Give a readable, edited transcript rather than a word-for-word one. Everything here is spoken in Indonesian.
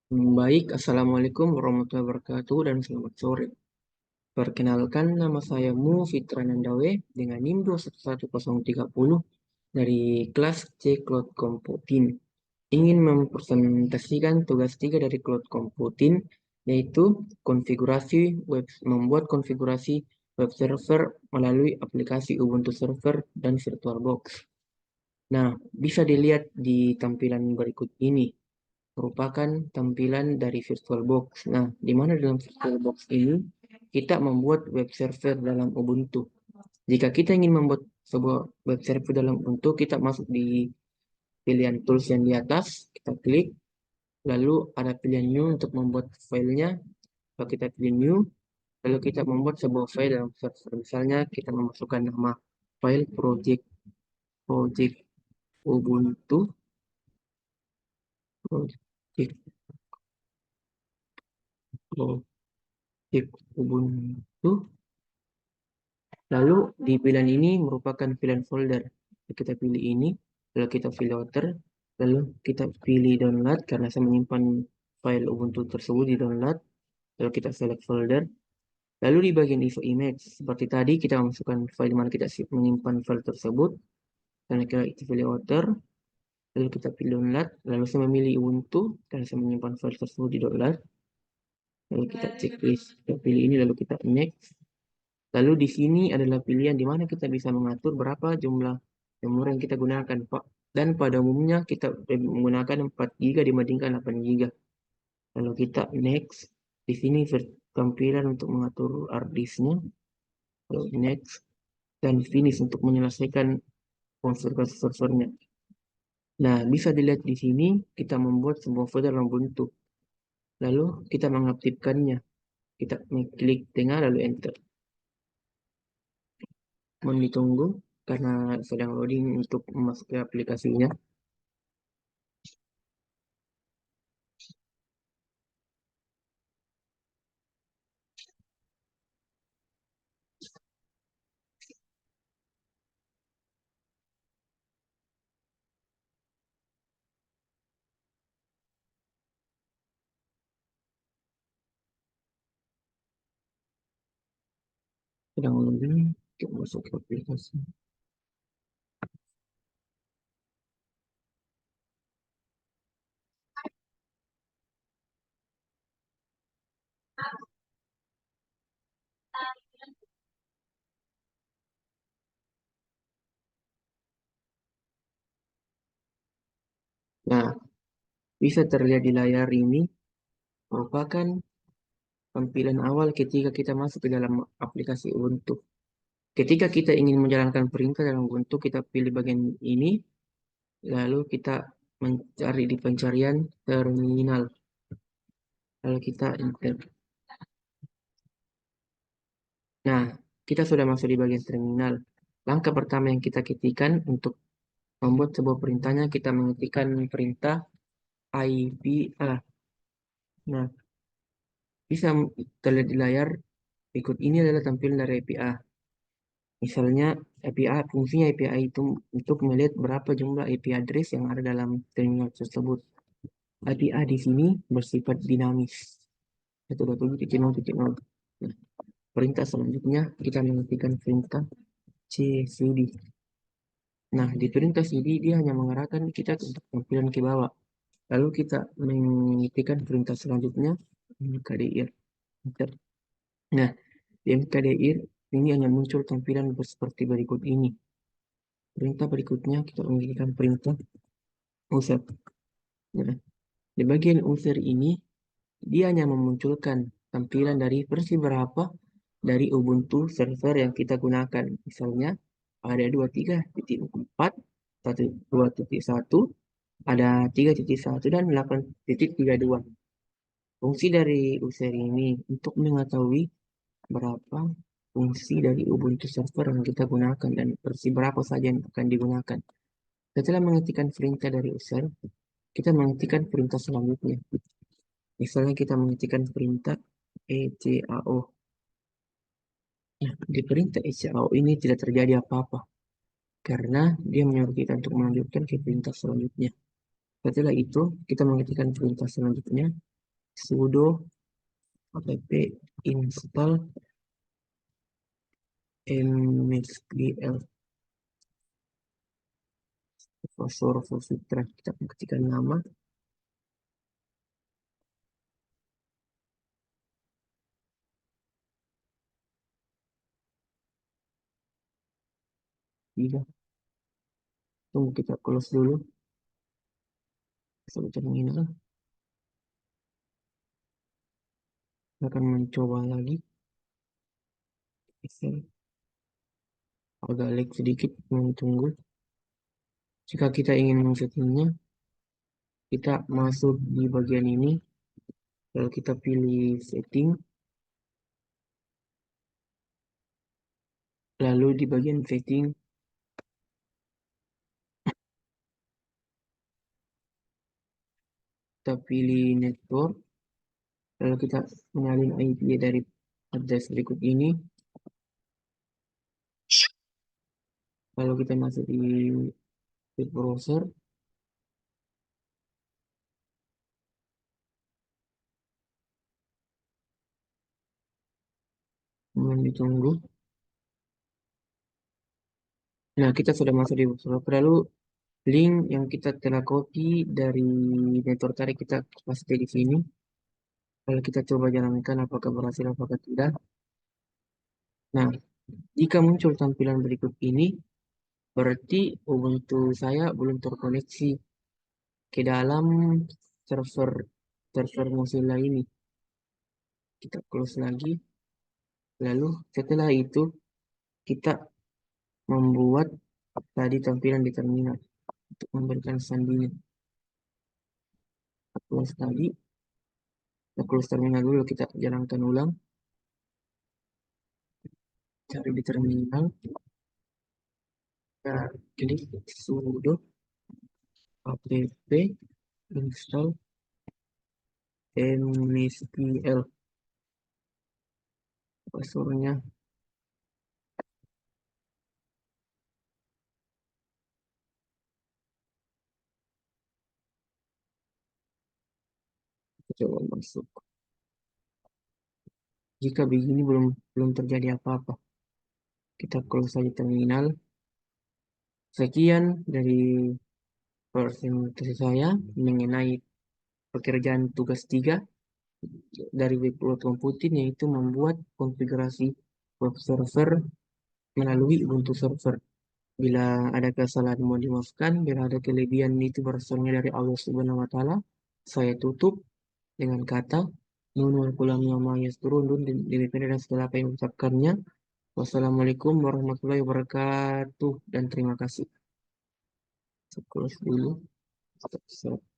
Baik, Assalamualaikum warahmatullahi wabarakatuh dan selamat sore. Perkenalkan, nama saya Mu Fitra Nandawe dengan NIM 211030 dari kelas C Cloud Computing. Ingin mempresentasikan tugas 3 dari Cloud Computing, yaitu membuat konfigurasi web server melalui aplikasi Ubuntu Server dan VirtualBox. Nah, bisa dilihat di tampilan berikut ini merupakan tampilan dari VirtualBox. Nah, di mana dalam VirtualBox ini kita membuat web server dalam Ubuntu. Jika kita ingin membuat sebuah web server dalam Ubuntu, kita masuk di pilihan tools yang di atas, kita klik, lalu ada pilihan new untuk membuat filenya. Kalau kita pilih new, lalu kita membuat sebuah file dalam server. Misalnya kita memasukkan nama file project Ubuntu, project, project Ubuntu. Lalu di pilihan ini merupakan pilihan folder. Kita pilih ini, lalu kita filter, lalu kita pilih download karena saya menyimpan file Ubuntu tersebut di download. Lalu kita select folder. Lalu di bagian info image, seperti tadi kita memasukkan file mana kita menyimpan file tersebut. Dan kita pilih filter, lalu kita pilih download. Lalu saya memilih Ubuntu karena saya menyimpan file tersebut di download. Lalu kita checklist, kita pilih ini, lalu kita next. Lalu di sini adalah pilihan di mana kita bisa mengatur berapa jumlah memori yang kita gunakan, Pak. Dan pada umumnya kita menggunakan 4 GB dibandingkan 8 GB. Lalu kita next. Di sini tampilan untuk mengatur hard disknya. Lalu next. Dan finish untuk menyelesaikan konfigurasi servernya. Nah, bisa dilihat di sini kita membuat sebuah folder dalam Ubuntu. Lalu kita mengaktifkannya. Kita klik tengah lalu enter. Mohon ditunggu karena sedang loading untuk memasuki aplikasinya. Sedang loading untuk masuk ke aplikasi. Nah, bisa terlihat di layar ini merupakan tampilan awal ketika kita masuk ke dalam aplikasi Ubuntu. Ketika kita ingin menjalankan perintah dalam Ubuntu, kita pilih bagian ini, lalu kita mencari di pencarian terminal, lalu kita enter. Nah, kita sudah masuk di bagian terminal. Langkah pertama yang kita ketikkan untuk membuat sebuah perintahnya, kita mengetikkan perintah IPA. Nah, bisa terlihat di layar berikut ini adalah tampilan dari API. Misalnya API, fungsinya API itu untuk melihat berapa jumlah IP address yang ada dalam terminal tersebut. API di sini bersifat dinamis. 127.0.0. Nah, perintah selanjutnya kita mengetikkan perintah cd. Nah, di perintah cd dia hanya mengarahkan kita untuk tampilan ke bawah. Lalu kita mengetikkan perintah selanjutnya mkdir. Enter. Nah, di mkdir ini hanya muncul tampilan seperti berikut ini. Perintah berikutnya kita mengetikkan perintah user. Nah, di bagian user ini dia hanya memunculkan tampilan dari versi berapa dari Ubuntu server yang kita gunakan. Misalnya ada 23.4, 2.1, ada 3.1 dan 8.32. Fungsi dari user ini untuk mengetahui berapa fungsi dari Ubuntu server yang kita gunakan dan versi berapa saja yang akan digunakan. Setelah mengetikkan perintah dari user, kita mengetikkan perintah selanjutnya. Misalnya kita mengetikkan perintah ecao. Nah, di perintah ecao ini tidak terjadi apa-apa karena dia menyuruh kita untuk melanjutkan ke perintah selanjutnya. Setelah itu, kita mengetikkan perintah selanjutnya. sudo apt install msql server Fitra. Kita ketikkan nama. Iya, tunggu kita close dulu. Sampai terminal. Kita akan mencoba lagi. Agak lag sedikit, tunggu. Jika kita ingin men-settingnya, kita masuk di bagian ini. Lalu kita pilih setting. Lalu di bagian setting, kita pilih network. Lalu kita menyalin IP dari address berikut ini. Lalu kita masuk di web browser. Kemudian ditunggu. Nah, kita sudah masuk di web browser. Lalu link yang kita telah copy dari network tadi kita paste di sini. Lalu kita coba jalankan apakah berhasil apakah tidak. Nah, jika muncul tampilan berikut ini, berarti Ubuntu saya belum terkoneksi ke dalam server server Mozilla ini. Kita close lagi. Lalu setelah itu kita membuat tadi tampilan di terminal untuk memberikan sandinya. Kita close tadi, kita close terminal dulu, kita jalankan ulang. Cari di terminal, kita klik sudo apt install msql. Passwordnya coba masuk. Jika begini belum terjadi apa-apa, kita close saja terminal. Sekian dari presentasi saya mengenai pekerjaan tugas 3 dari web computing, yaitu membuat konfigurasi web server melalui Ubuntu server. Bila ada kesalahan mohon dimaafkan, bila ada kelebihan itu berasalnya dari Allah Subhanahu wa taala. Saya tutup dengan kata Nun wal kulam yawma yasturun demikian dan segala apa yang mengucapkannya. Wassalamualaikum warahmatullahi wabarakatuh dan terima kasih. Close dulu. Stop.